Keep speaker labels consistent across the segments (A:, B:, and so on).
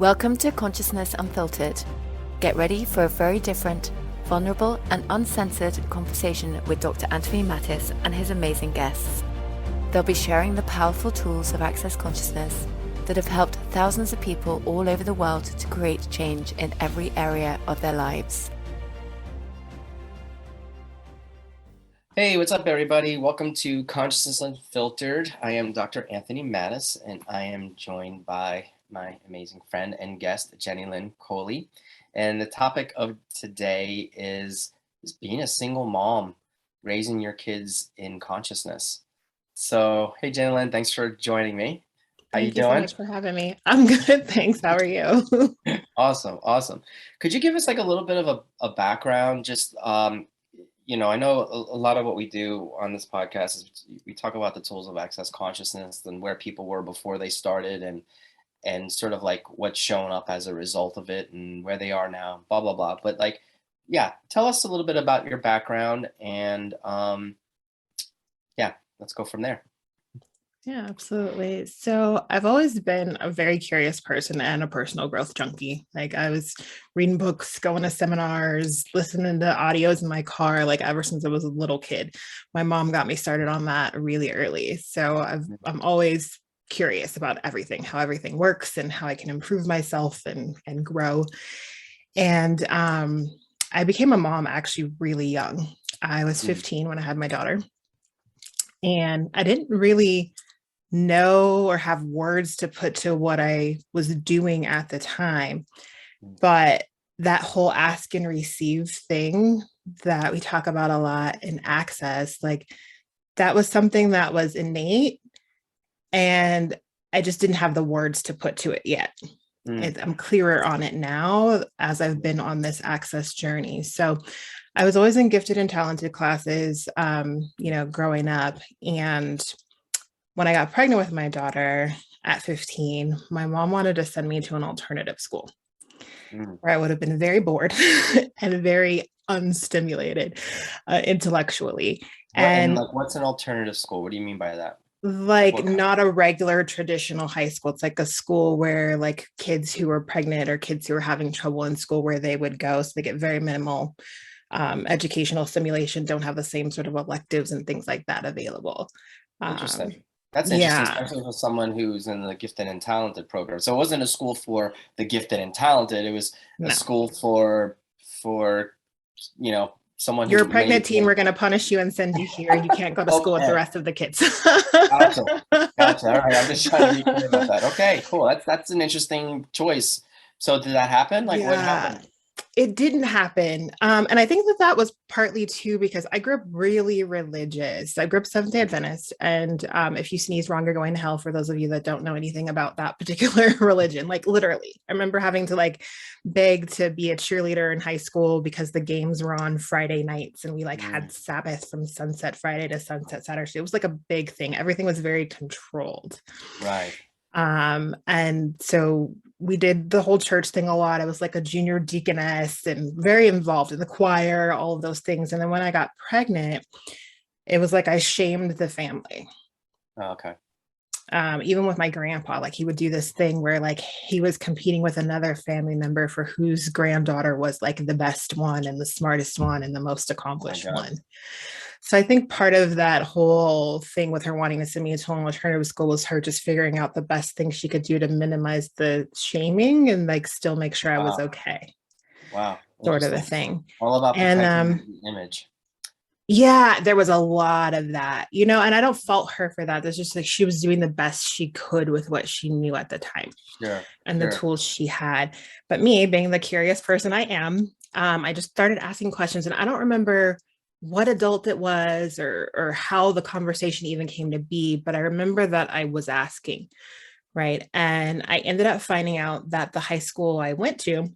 A: Welcome to Consciousness Unfiltered. Get ready for a very different, vulnerable, and uncensored conversation with Dr. Anthony Mattis and his amazing guests. They'll be sharing the powerful tools of Access Consciousness that have helped thousands of people all over the world to create change in every area of their lives.
B: Hey, what's up, everybody? Welcome to Consciousness Unfiltered. I am Dr. Anthony Mattis, and I am joined by my amazing friend and guest, Jennilynne Coley. And the topic of today is being a single mom, raising your kids in consciousness. So, hey, Jennilynne, thanks for joining me. How you doing?
C: Thank you so much for having me. I'm good, thanks. How are you?
B: Awesome. Could you give us like a little bit of a background, just I know a lot of what we do on this podcast is we talk about the tools of access consciousness and where people were before they started and sort of like what's shown up as a result of it and where they are now, blah, blah, blah. But like, yeah, tell us a little bit about your background and let's go from there.
C: Yeah, absolutely. So I've always been a very curious person and a personal growth junkie. Like I was reading books, going to seminars, listening to audios in my car, like ever since I was a little kid. My mom got me started on that really early. So I'm always curious about everything, how everything works and how I can improve myself and grow. And I became a mom actually really young. I was 15 when I had my daughter. And I didn't really know or have words to put to what I was doing at the time. But that whole ask and receive thing that we talk about a lot in Access, like that was something that was innate. And I just didn't have the words to put to it yet. I'm clearer on it now as I've been on this Access journey. So I was always in gifted and talented classes, growing up. And when I got pregnant with my daughter at 15, my mom wanted to send me to an alternative school where I would have been very bored and very unstimulated intellectually.
B: And like, what's an alternative school? What do you mean by that?
C: Like not a regular traditional high school. It's like a school where like kids who are pregnant or kids who are having trouble in school where they would go. So they get very minimal educational stimulation, don't have the same sort of electives and things like that available.
B: Interesting. That's interesting, especially for someone who's in the gifted and talented program. So it wasn't a school for the gifted and talented. It was a school for someone.
C: You're a pregnant teen. We're going to punish you and send you here. You can't go to school with the rest of the kids.
B: Gotcha. All right. I'm just trying to be clear about that. Okay, cool. That's an interesting choice. So did that happen? Like what happened?
C: It didn't happen. And I think that was partly too, because I grew up really religious. I grew up Seventh-day Adventist. And if you sneeze wrong, you're going to hell, for those of you that don't know anything about that particular religion. Like literally, I remember having to like beg to be a cheerleader in high school because the games were on Friday nights and we like had Sabbath from sunset Friday to sunset Saturday. It was like a big thing. Everything was very controlled.
B: Right.
C: And so we did the whole church thing a lot. I was like a junior deaconess and very involved in the choir, all of those things. And then when I got pregnant, it was like I shamed the family.
B: Oh, okay.
C: Even with my grandpa, like he would do this thing where like he was competing with another family member for whose granddaughter was like the best one and the smartest one and the most accomplished one. So I think part of that whole thing with her wanting to send me to an alternative school was her just figuring out the best thing she could do to minimize the shaming and like still make sure I was okay.
B: Wow.
C: Sort of a thing.
B: All about protecting the image.
C: Yeah, there was a lot of that, and I don't fault her for that. There's just like she was doing the best she could with what she knew at the time and the tools she had. But me being the curious person I am, I just started asking questions and I don't remember what adult it was or how the conversation even came to be, but I remember that I was asking, right? And I ended up finding out that the high school I went to,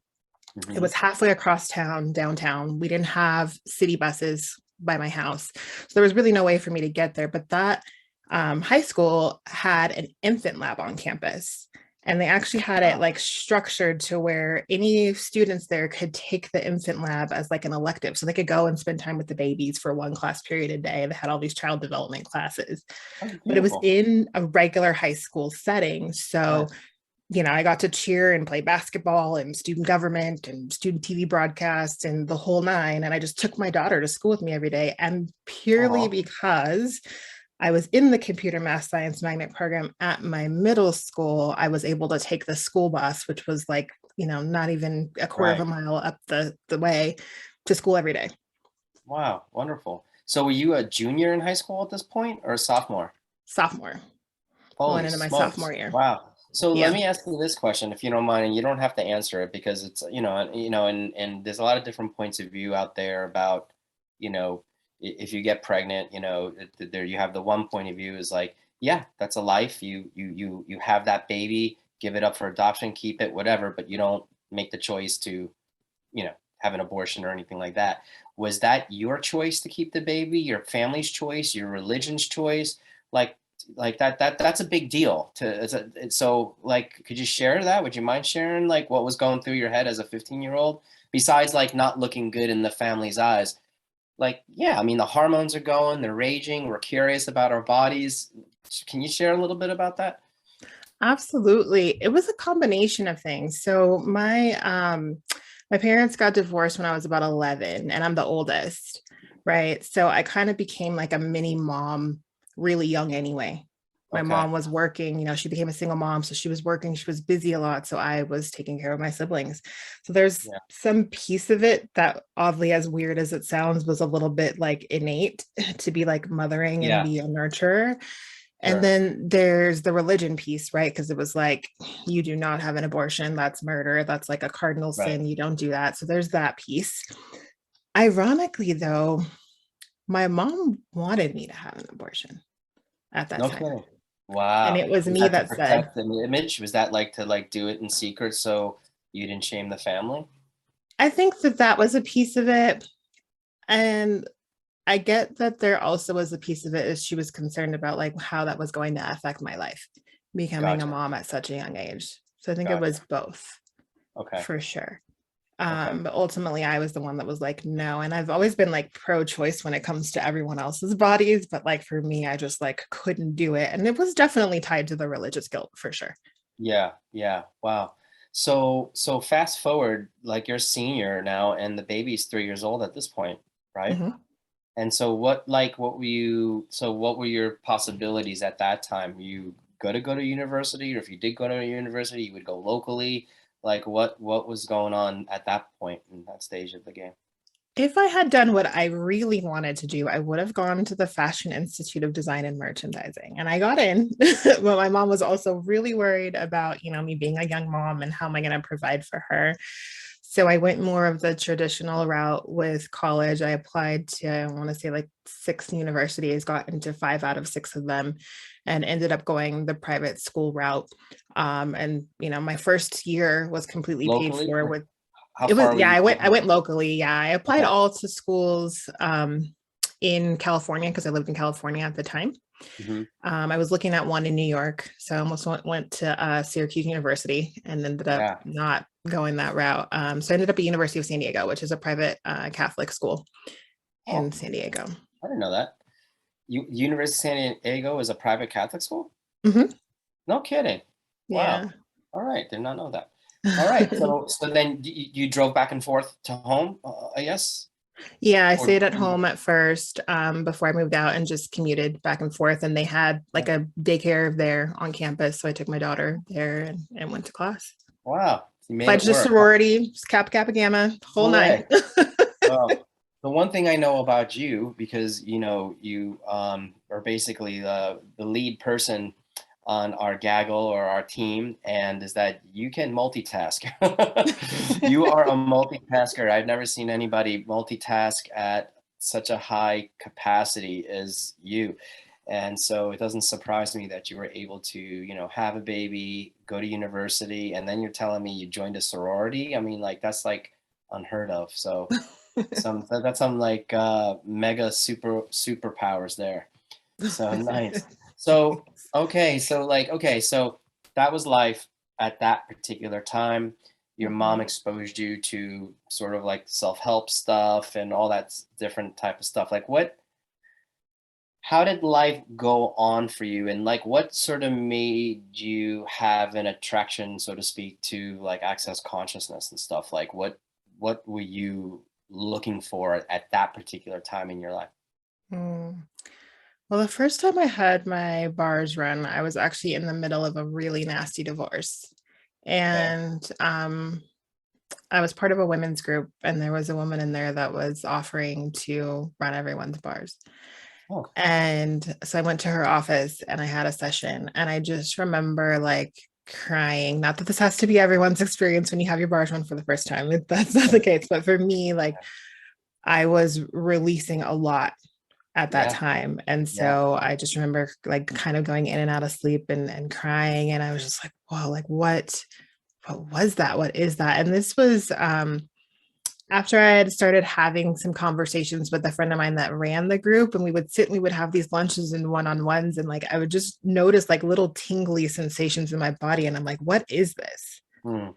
C: it was halfway across town, downtown. We didn't have city buses by my house. So there was really no way for me to get there, but that high school had an infant lab on campus. And they actually had it like structured to where any students there could take the infant lab as like an elective. So they could go and spend time with the babies for one class period a day. They had all these child development classes, but it was in a regular high school setting. So I got to cheer and play basketball and student government and student TV broadcast and the whole nine. And I just took my daughter to school with me every day. And purely
B: Oh,
C: because I was in the computer math science magnet program at my middle school, I was able to take the school bus, which was like, not even a quarter of a
B: right.
C: mile up the way to school every day.
B: Wow, wonderful. So were you a junior in high school at this point or a sophomore?
C: Sophomore, going
B: Holy
C: into my
B: smokes.
C: sophomore year.
B: Wow. So let
C: Yeah.
B: me ask you this question, if you don't mind, and you don't have to answer it because it's, and there's a lot of different points of view out there about, if you get pregnant, there you have the one point of view is like, yeah, that's a life. You have that baby, give it up for adoption, keep it, whatever, but you don't make the choice to, have an abortion or anything like that. Was that your choice to keep the baby, your family's choice, your religion's choice? Like, that's a big deal so like, could you share that? Would you mind sharing like what was going through your head as a 15-year-old, besides like not looking good in the family's eyes? Like, yeah, I mean, the hormones are going, they're raging, we're curious about our bodies. Can you share a little bit about that?
C: Absolutely. It was a combination of things. So my parents got divorced when I was about 11 and I'm the oldest, right? So I kind of became like a mini mom really young anyway. My
B: Okay.
C: mom was working, she became a single mom, so she was working, she was busy a lot, so I was taking care of my siblings. So there's
B: Yeah.
C: some piece of it that, oddly as weird as it sounds, was a little bit like innate to be like mothering and
B: Yeah.
C: be a nurturer. And
B: Sure.
C: then there's the religion piece, right? Because it was like, you do not have an abortion. That's murder. That's like a cardinal
B: Right.
C: sin. You don't do that. So there's that piece. Ironically, though, my mom wanted me to have an abortion at that
B: No
C: time.
B: kidding.
C: And
B: Wow.
C: it was
B: Was
C: me
B: that to
C: that said,
B: protect the image? Was that like to like do it in secret so you didn't shame the family?
C: I think that that was a piece of it. And I get that there also was a piece of it is she was concerned about like how that was going to affect my life, becoming a
B: Gotcha.
C: mom at such a young age. So I think it was
B: Gotcha.
C: both
B: Okay.
C: for sure.
B: Okay.
C: But ultimately I was the one that was like, no. And I've always been like pro-choice when it comes to everyone else's bodies. But like for me, I just like couldn't do it. And it was definitely tied to the religious guilt for sure.
B: Yeah. Yeah. Wow. So fast forward, like you're a senior now, and the baby's 3 years old at this point, right?
C: Mhm.
B: And so what were your possibilities at that time? You go to university, or if you did go to a university, you would go locally. Like what was going on at that point in that stage of the game?
C: If I had done what I really wanted to do, I would have gone to the Fashion Institute of Design and Merchandising. And I got in, but my mom was also really worried about, me being a young mom and how am I going to provide for her. So I went more of the traditional route with college. I applied to, I want to say like 6 universities, got into 5 out of 6 of them, and ended up going the private school route. And my first year was completely paid
B: Locally?
C: for with
B: How
C: it was,
B: far were
C: yeah,
B: you
C: I
B: from?
C: went locally. Yeah, I applied
B: Okay.
C: all to schools in California because I lived in California at the time.
B: Hmm.
C: I was looking at one in New York, so I almost went to Syracuse University and ended up
B: Yeah.
C: not going that route. So I ended up at University of San Diego, which is a private Catholic school
B: Oh,
C: in San Diego.
B: I didn't know that. University of San Diego is a private Catholic school?
C: Hmm.
B: No kidding. Wow.
C: Yeah.
B: All right. Did not know that. All right. So then you drove back and forth to home, I guess?
C: Yeah, I
B: Or
C: stayed at home at first before I moved out and just commuted back and forth. And they had like a daycare there on campus. So I took my daughter there and went to class.
B: wow, you made it
C: Pledged a
B: work.
C: sorority, Kappa Kappa Gamma, whole nine.
B: Hooray. Well, the one thing I know about you, because you are basically the lead person on our gaggle or our team, and is that you can multitask. You are a multitasker. I've never seen anybody multitask at such a high capacity as you. And so it doesn't surprise me that you were able to, have a baby, go to university, and then you're telling me you joined a sorority. I mean, like that's like unheard of. So that's some like mega superpowers there. So nice. So so that was life at that particular time. Your mom
C: Mhm.
B: exposed you to sort of like self-help stuff and all that different type of stuff. Like how did life go on for you, and like what sort of made you have an attraction, so to speak, to like access consciousness and stuff? Like what were you looking for at that particular time in your life?
C: Mm. Well, the first time I had my bars run, I was actually in the middle of a really nasty divorce.
B: Okay.
C: And I was part of a women's group, and there was a woman in there that was offering to run everyone's bars.
B: Oh,
C: And so I went to her office and I had a session, and I just remember like crying. Not that this has to be everyone's experience when you have your bars run for the first time. That's not the case. But for me, like I was releasing a lot at that
B: yeah,
C: time. And
B: yeah,
C: so I just remember like kind of going in and out of sleep and crying. And I was just like, whoa, like what was that? What is that? And this was after I had started having some conversations with a friend of mine that ran the group, and we would sit and we would have these lunches and one-on-ones, and like I would just notice like little tingly sensations in my body, and I'm like, what is this?
B: mm,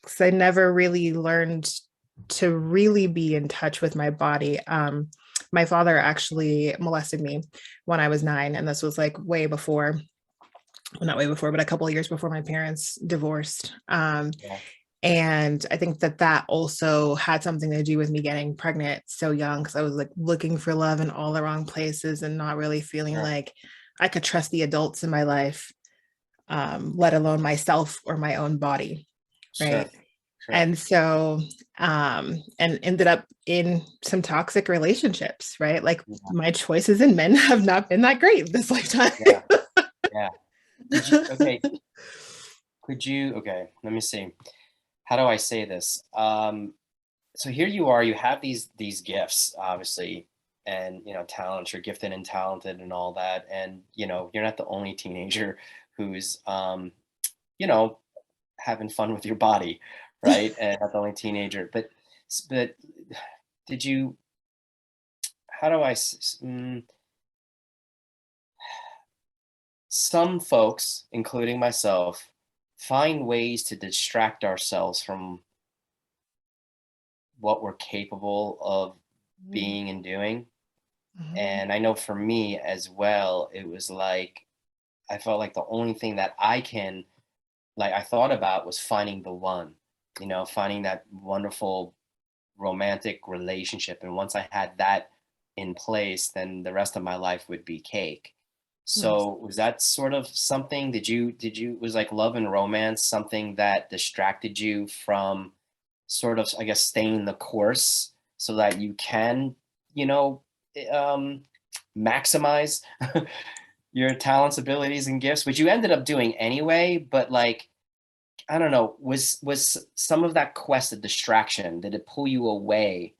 C: Because I never really learned to really be in touch with my body. My father actually molested me when I was 9, and this was like way before, well, not way before, but a couple of years before my parents divorced.
B: yeah,
C: And I think that that also had something to do with me getting pregnant so young, because I was like looking for love in all the wrong places and not really feeling
B: sure,
C: like I could trust the adults in my life, let alone myself or my own body.
B: sure,
C: Right.
B: sure.
C: And so, and ended up in some toxic relationships, right? Like
B: Yeah,
C: my choices in men have not been that great this lifetime.
B: yeah, yeah. Did you okay? Could you okay? Let me see. How do I say this? So here you are. You have these gifts, obviously, and talents. You're gifted and talented and all that. And you're not the only teenager who's you know having fun with your body, right? And not the only teenager. But did you? How do I? Some folks, including myself, find ways to distract ourselves from what we're capable of being and doing.
C: Mhm.
B: And I know for me as well, it was like I felt like the only thing that I thought about was finding the one, finding that wonderful romantic relationship. And once I had that in place, then the rest of my life would be cake.
C: Yes.
B: So was that sort of something? Did you was like love and romance something that distracted you from sort of, I guess, staying the course so that you can, you know, um, maximize your talents, abilities, and gifts, which you ended up doing anyway. But like, I don't know, was some of that quest a distraction? Did it pull you away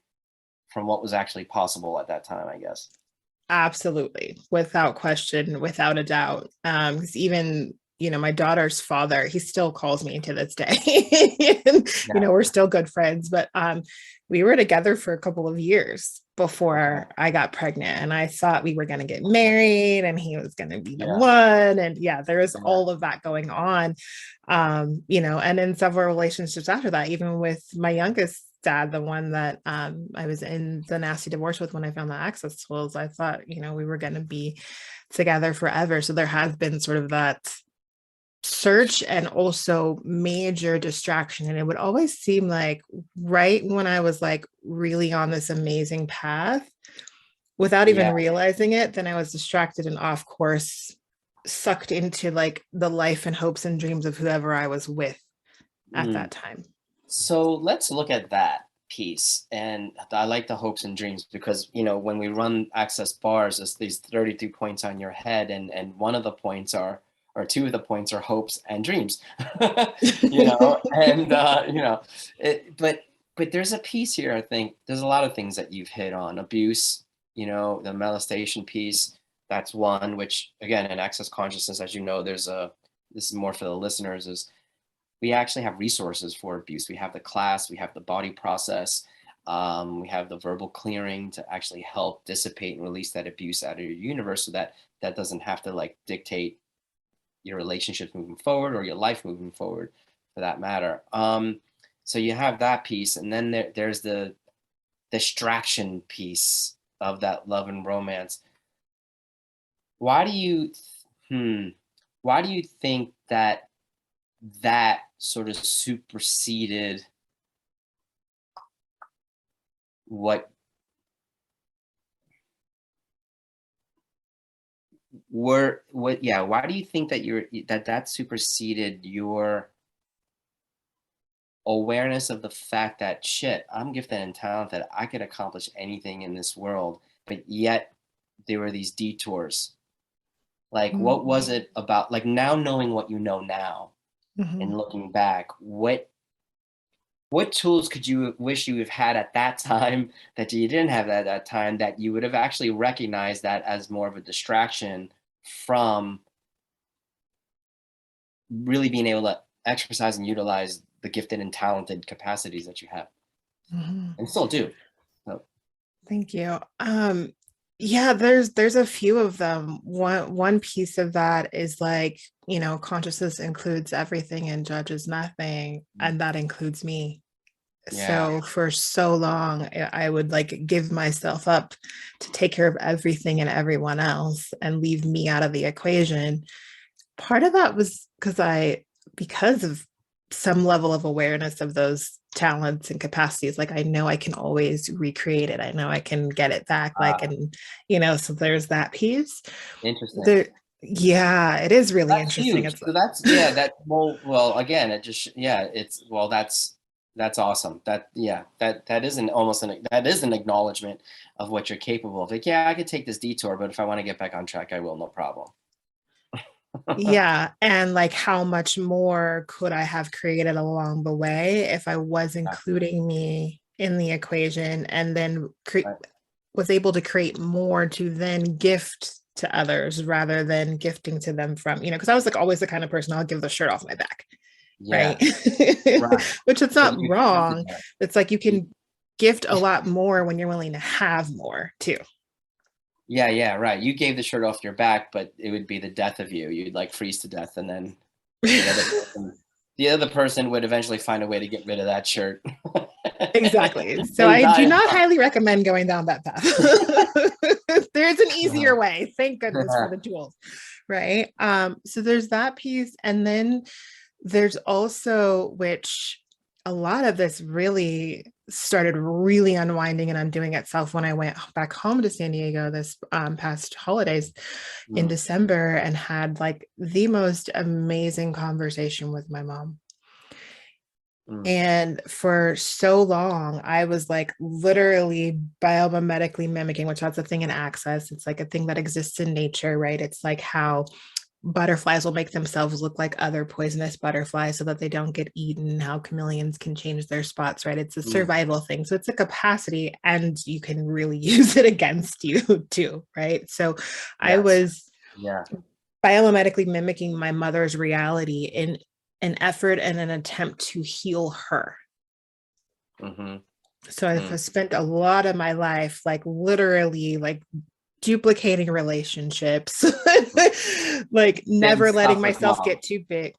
B: from what was actually possible at that time, I guess?
C: Absolutely, without question, without a doubt. Because even my daughter's father, he still calls me to this day. And,
B: Yeah.
C: we're still good friends, but we were together for a couple of years
B: Okay.
C: before I got pregnant, and I thought we were going to get
B: Okay.
C: married, and he was going to be the
B: Yeah.
C: one. And yeah, there was
B: Yeah.
C: all of that going on. And in several relationships after that, even with my youngest dad, the one that I was in the nasty divorce with when I found the access tools, I thought, we were going to be together forever. So there has been sort of that search and also major distraction. And it would always seem like right when I was like really on this amazing path, without even
B: Yeah.
C: realizing it, then I was distracted and off course, sucked into like the life and hopes and dreams of whoever I was with at
B: Mm.
C: that time.
B: So let's look at that piece. And I like the hopes and dreams because, when we run access bars, there's these 32 points on your head, and one of the points or two of the points are hopes and dreams, and, but there's a piece here. I think there's a lot of things that you've hit on: abuse, the molestation piece. That's one, which again, in access consciousness, as you know, this is more for the listeners, is we actually have resources for abuse. We have the class, we have the body process, we have the verbal clearing to actually help dissipate and release that abuse out of your universe, so that that doesn't have to like dictate your relationships moving forward or your life moving forward, for that matter. So you have that piece, and then there's the distraction piece of that love and romance. why do you, why do you think that that sort of superseded what why do you think that that superseded your awareness of the fact that shit, I'm gifted and talented, I could accomplish anything in this world, but yet there were these detours. Like, what was it about, like, now knowing what you know now
C: Mhm.
B: and looking back, what tools could you wish you have had at that time that you didn't have at that time, that you would have actually recognized that as more of a distraction from really being able to exercise and utilize the gifted and talented capacities that you have
C: Mhm.
B: and still do? So,
C: Thank you. Yeah, there's a few of them. One piece of that is like, consciousness includes everything and judges nothing, and that includes me.
B: yeah,
C: So for so long, I would like give myself up to take care of everything and everyone else and leave me out of the equation. Part of that was because of some level of awareness of those talents and capacities, like I know I can always recreate it. I know I can get it back. Like,
B: uh,
C: and so there's that piece.
B: interesting.
C: There, yeah, it is really
B: That's
C: interesting.
B: huge.
C: It's
B: So that's, yeah, that, well, again, it just, yeah, it's, well, that's awesome. That, yeah, that is that is an acknowledgement of what you're capable of. Like, yeah, I could take this detour, but if I want to get back on track, I will, no problem.
C: yeah, and like how much more could I have created along the way if I was
B: Yeah,
C: including me in the equation, and then
B: right.
C: was able to create more to then gift to others rather than gifting to them from, because I was like always the kind of person I'll give the shirt off my back, right?
B: Yeah, right.
C: Which it's
B: But
C: not
B: you accepted
C: wrong.
B: that.
C: It's like you
B: You-
C: can gift a lot more when you're willing to have more too.
B: Yeah, yeah, right. You gave the shirt off your back, but it would be the death of you. You'd like freeze to death, and then the other person, would eventually find a way to get rid of that shirt.
C: Exactly. So
B: And
C: I do
B: die
C: not
B: hard.
C: highly recommend going down that path. There's an easier way. Thank goodness for
B: Uh-huh.
C: the tools. Right. So there's that piece. And then there's also, which a lot of this really started really unwinding and undoing itself when I went back home to San Diego this past holidays in
B: Mm,
C: December and had like the most amazing conversation with my mom.
B: mm,
C: And for so long, I was like literally biomimetically mimicking, which that's a thing in access. It's like a thing that exists in nature, right? It's like how butterflies will make themselves look like other poisonous butterflies so that they don't get eaten, how chameleons can change their spots, right? It's a
B: mm.
C: survival thing. So it's a capacity and you can really use it against you too, right? So I
B: Yes.
C: was
B: Yeah.
C: biomimetically mimicking my mother's reality in an effort and an attempt to heal her.
B: Mm-hmm.
C: So I've
B: Mm.
C: spent a lot of my life like literally like duplicating relationships, like
B: Didn't
C: never letting
B: stop with
C: myself
B: mom.
C: get too big.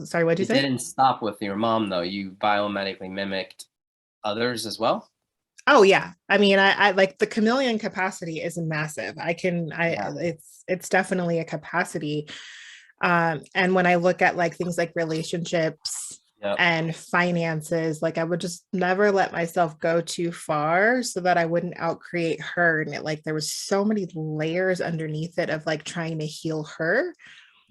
C: Sorry, what'd you
B: It
C: say?
B: didn't stop with your mom, though. You biomedically mimicked others as well.
C: Oh yeah. I mean, I like the chameleon capacity is massive.
B: Yeah.
C: It's definitely a capacity. And when I look at like things like relationships
B: Yep.
C: and finances, like I would just never let myself go too far so that I wouldn't outcreate her. And like there was so many layers underneath it of like trying to heal her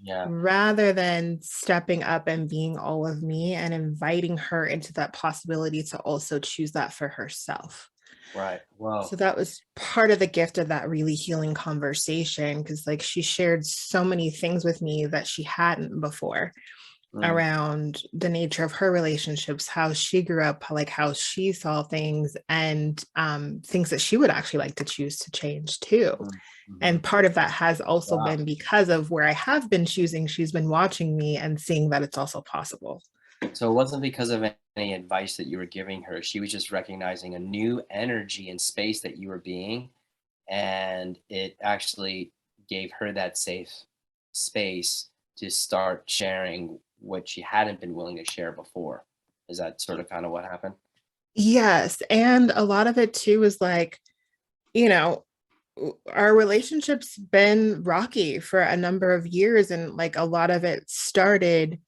B: Yeah.
C: rather than stepping up and being all of me and inviting her into that possibility to also choose that for herself.
B: Right. Whoa.
C: So that was part of the gift of that really healing conversation because like she shared so many things with me that she hadn't before
B: Mm,
C: around the nature of her relationships, how she grew up, like how she saw things, and things that she would actually like to choose to change too.
B: mm, mhm.
C: And part of that has also
B: Wow.
C: been because of where I have been choosing, she's been watching me and seeing that it's also possible.
B: So it wasn't because of any advice that you were giving her. She was just recognizing a new energy and space that you were being, and it actually gave her that safe space to start sharing what she hadn't been willing to share before. Is that sort of kind of what happened?
C: Yes. And a lot of it too is like, you know, our relationship's been rocky for a number of years, and like a lot of it started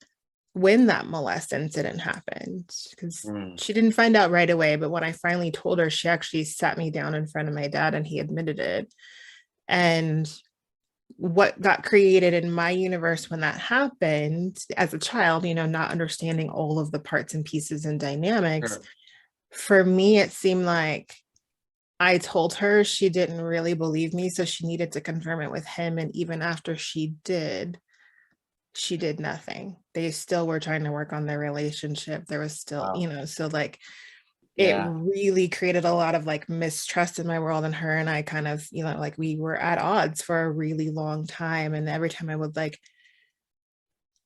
C: when that molest incident happened, because
B: Mm.
C: she didn't find out right away, but when I finally told her, she actually sat me down in front of my dad and he admitted it. And what got created in my universe when that happened as a child, not understanding all of the parts and pieces and dynamics,
B: Sure.
C: for me it seemed like I told her, she didn't really believe me, so she needed to confirm it with him. And even after she did nothing. They still were trying to work on their relationship. There was still,
B: Wow.
C: so like it
B: Yeah.
C: really created a lot of like mistrust in my world, and her and I kind of, like we were at odds for a really long time. And every time I would like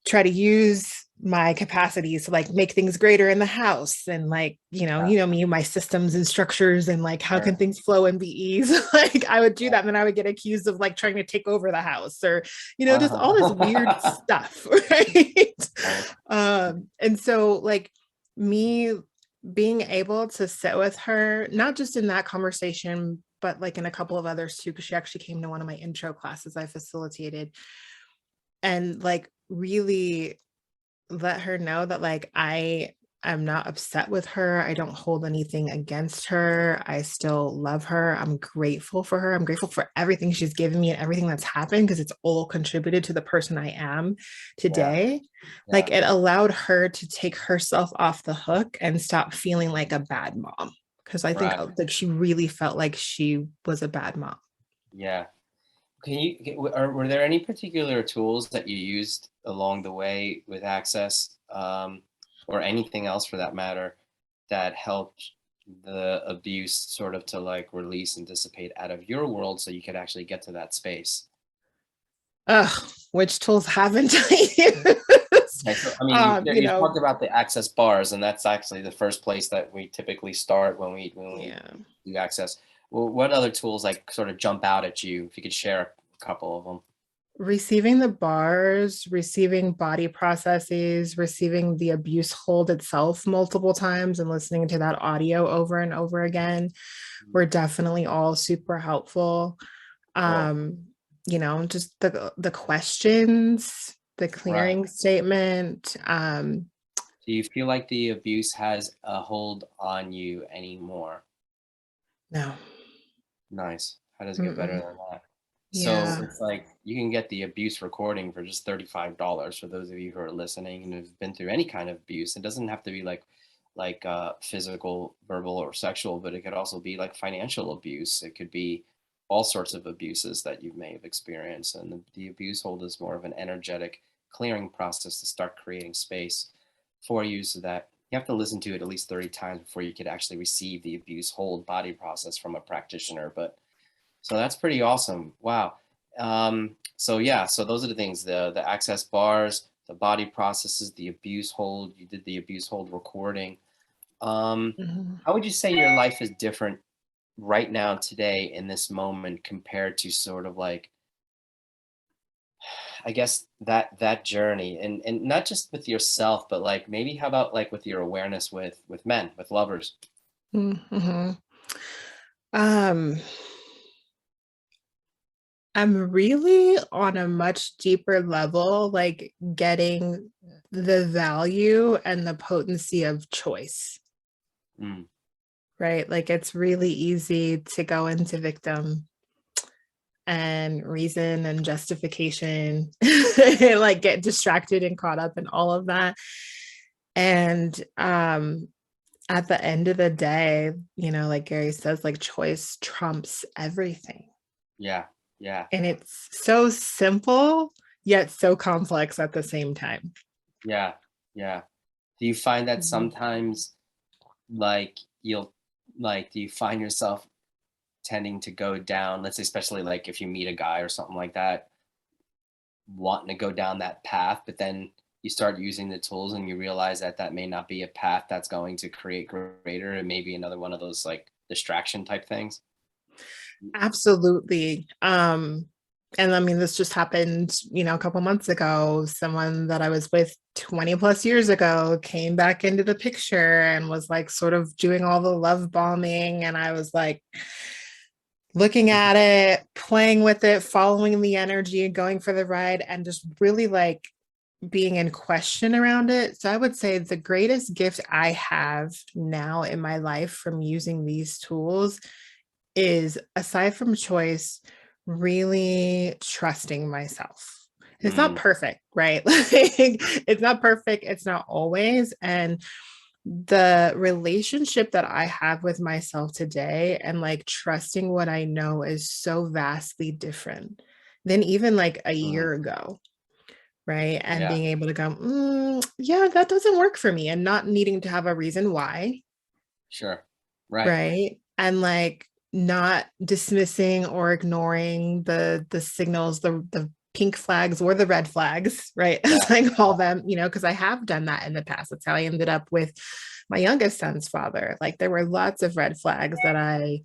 C: try to use my capacities to like make things greater in the house, and like me, my systems and structures, and like how can
B: Sure.
C: things flow and be easy, like I would do that, and then I would get accused of like trying to take over the house, or just all this weird stuff, right?
B: Right.
C: And so like me being able to sit with her, not just in that conversation, but like in a couple of others too, because she actually came to one of my intro classes I facilitated, and like really let her know that like I'm not upset with her. I don't hold anything against her. I still love her. I'm grateful for her. I'm grateful for everything she's given me and everything that's happened, because it's all contributed to the person I am
B: Yeah.
C: today.
B: Yeah.
C: Like it allowed her to take herself off the hook and stop feeling like a bad mom. Because I think
B: Right.
C: like she really felt like she was a bad mom.
B: Yeah. Were there any particular tools that you used along the way with Access, or anything else for that matter, that helped the abuse sort of to like release and dissipate out of your world so you could actually get to that space?
C: Ugh, which tools haven't I used?
B: Okay, so I mean,
C: You
B: you
C: know,
B: talked about the Access bars, and that's actually the first place that we typically start when we
C: yeah.
B: do Access. Well, what other tools like sort of jump out at you? If you could share a couple of them.
C: Receiving the bars, receiving body processes, receiving the abuse hold itself multiple times, and listening to that audio over and over again were definitely all super helpful.
B: Cool.
C: Just the questions, the
B: Right.
C: clearing statement.
B: Do you feel like the abuse has a hold on you anymore?
C: No.
B: Nice. How does it get better
C: Mm-mm.
B: than that? So
C: Yeah.
B: it's like you can get the abuse recording for just $35 for those of you who are listening and have been through any kind of abuse. It doesn't have to be like physical, verbal, or sexual, but it could also be like financial abuse. It could be all sorts of abuses that you may have experienced. And the abuse hold is more of an energetic clearing process to start creating space for you, so that you have to listen to it at least 30 times before you could actually receive the abuse hold body process from a practitioner. But so that's pretty awesome. Wow. So yeah, so those are the things, the access bars, the body processes, the abuse hold. You did the abuse hold recording.
C: Mhm.
B: How would you say your life is different right now, today, in this moment, compared to sort of like, I guess that journey, and not just with yourself, but like maybe how about like with your awareness with men, with lovers?
C: Mhm. Um, I'm really on a much deeper level, like getting the value and the potency of choice,
B: Mm,
C: right? Like it's really easy to go into victim and reason and justification, and like get distracted and caught up in all of that. And at the end of the day, like Gary says, like choice trumps everything.
B: yeah, yeah,
C: And it's so simple, yet so complex at the same time.
B: yeah, yeah. Do you find that
C: Mhm.
B: sometimes, like, you'll do you find yourself tending to go down, let's say, especially like if you meet a guy or something like that, wanting to go down that path, but then you start using the tools and you realize that that may not be a path that's going to create greater, and maybe another one of those like distraction type things?
C: Absolutely. And I mean, this just happened, a couple months ago. Someone that I was with 20 plus years ago came back into the picture and was like sort of doing all the love bombing. And I was like, looking at it, playing with it, following the energy, going for the ride, and just really like being in question around it. So I would say the greatest gift I have now in my life from using these tools is, aside from choice, really trusting myself. It's not perfect, right? Like, it's not perfect. It's not always. And the relationship that I have with myself today and like trusting what I know is so vastly different than even like a year ago. Right. And
B: Yeah.
C: being able to go, yeah, that doesn't work for me, and not needing to have a reason why.
B: Sure. Right.
C: Right. And like not dismissing or ignoring the signals, the pink flags or the red flags, right?
B: Yeah.
C: As I call them, because I have done that in the past. That's how I ended up with my youngest son's father. Like there were lots of red flags that I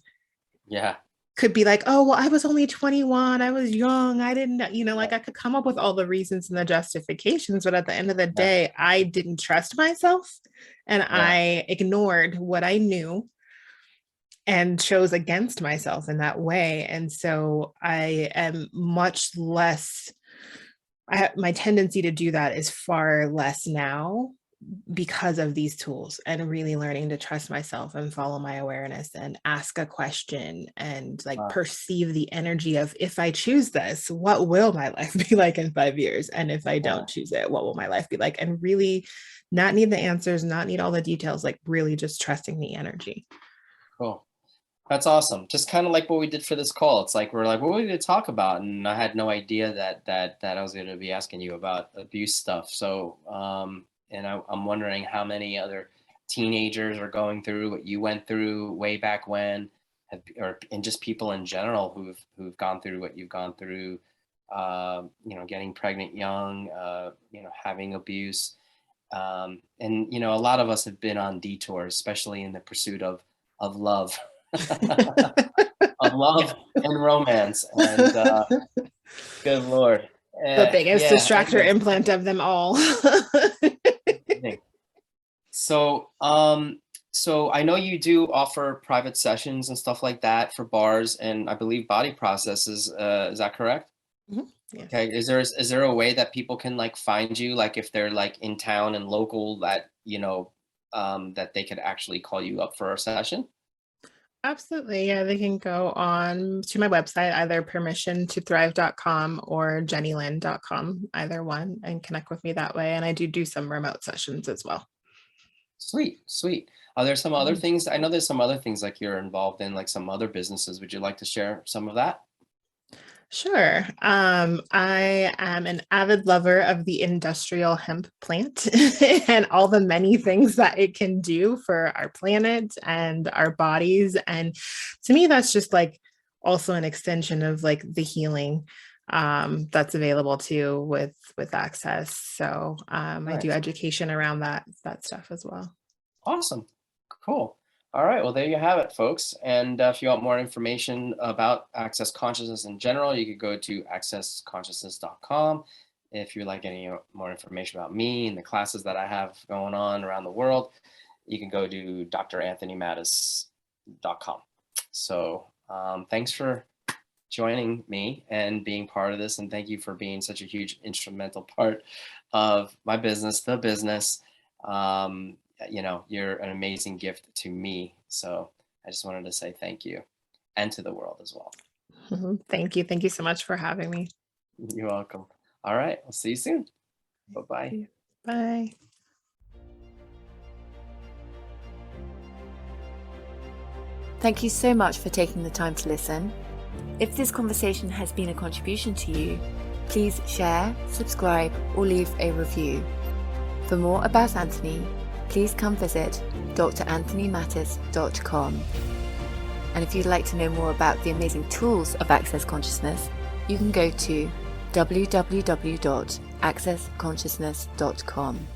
B: Yeah.
C: could be like, oh, well, I was only 21. I was young. I didn't, like I could come up with all the reasons and the justifications, but at the end of the day, I didn't trust myself, and I ignored what I knew and chose against myself in that way. And so I am much less, my tendency to do that is far less now because of these tools, and really learning to trust myself and follow my awareness and ask a question and like perceive the energy of, if I choose this, what will my life be like in 5 years? And if I don't choose it, what will my life be like? And really not need the answers, not need all the details, like really just trusting the energy.
B: Cool. That's awesome. Just kind of like what we did for this call. It's like, we're like, what are we going to talk about? And I had no idea that I was going to be asking you about abuse stuff. So, and I'm wondering how many other teenagers are going through what you went through way back when, and just people in general who've gone through what you've gone through, getting pregnant young, having abuse. And, a lot of us have been on detours, especially in the pursuit of love. Of love and romance, and good Lord,
C: The biggest distractor implant of them all.
B: So I know you do offer private sessions and stuff like that for bars, and I believe body processes. Is that correct?
C: Mm-hmm. Yes.
B: Okay. Is there a way that people can like find you, like if they're like in town and local, that that they could actually call you up for a session?
C: Absolutely. Yeah, they can go on to my website, either permissiontothrive.com or jennilynne.com, either one, and connect with me that way. And I do some remote sessions as well.
B: Sweet. Are there some other things? I know there's some other things like you're involved in, like some other businesses. Would you like to share some of that?
C: Sure. I am an avid lover of the industrial hemp plant and all the many things that it can do for our planet and our bodies. And to me, that's just like also an extension of like the healing that's available too with access. So I do education around that stuff as well.
B: Awesome. Cool. All right. Well, there you have it, folks. And if you want more information about Access Consciousness in general, you could go to accessconsciousness.com. If you'd like any more information about me and the classes that I have going on around the world, you can go to dranthonymattis.com. So thanks for joining me and being part of this. And thank you for being such a huge instrumental part of my business, the business. You're an amazing gift to me. So I just wanted to say thank you, and to the world as well.
C: Thank you. Thank you so much for having me.
B: You're welcome. All right. I'll see you soon. Bye-bye.
C: Bye.
A: Thank you so much for taking the time to listen. If this conversation has been a contribution to you, please share, subscribe, or leave a review. For more about Anthony, please come visit drAnthonyMattis.com. And if you'd like to know more about the amazing tools of Access Consciousness, you can go to www.accessconsciousness.com.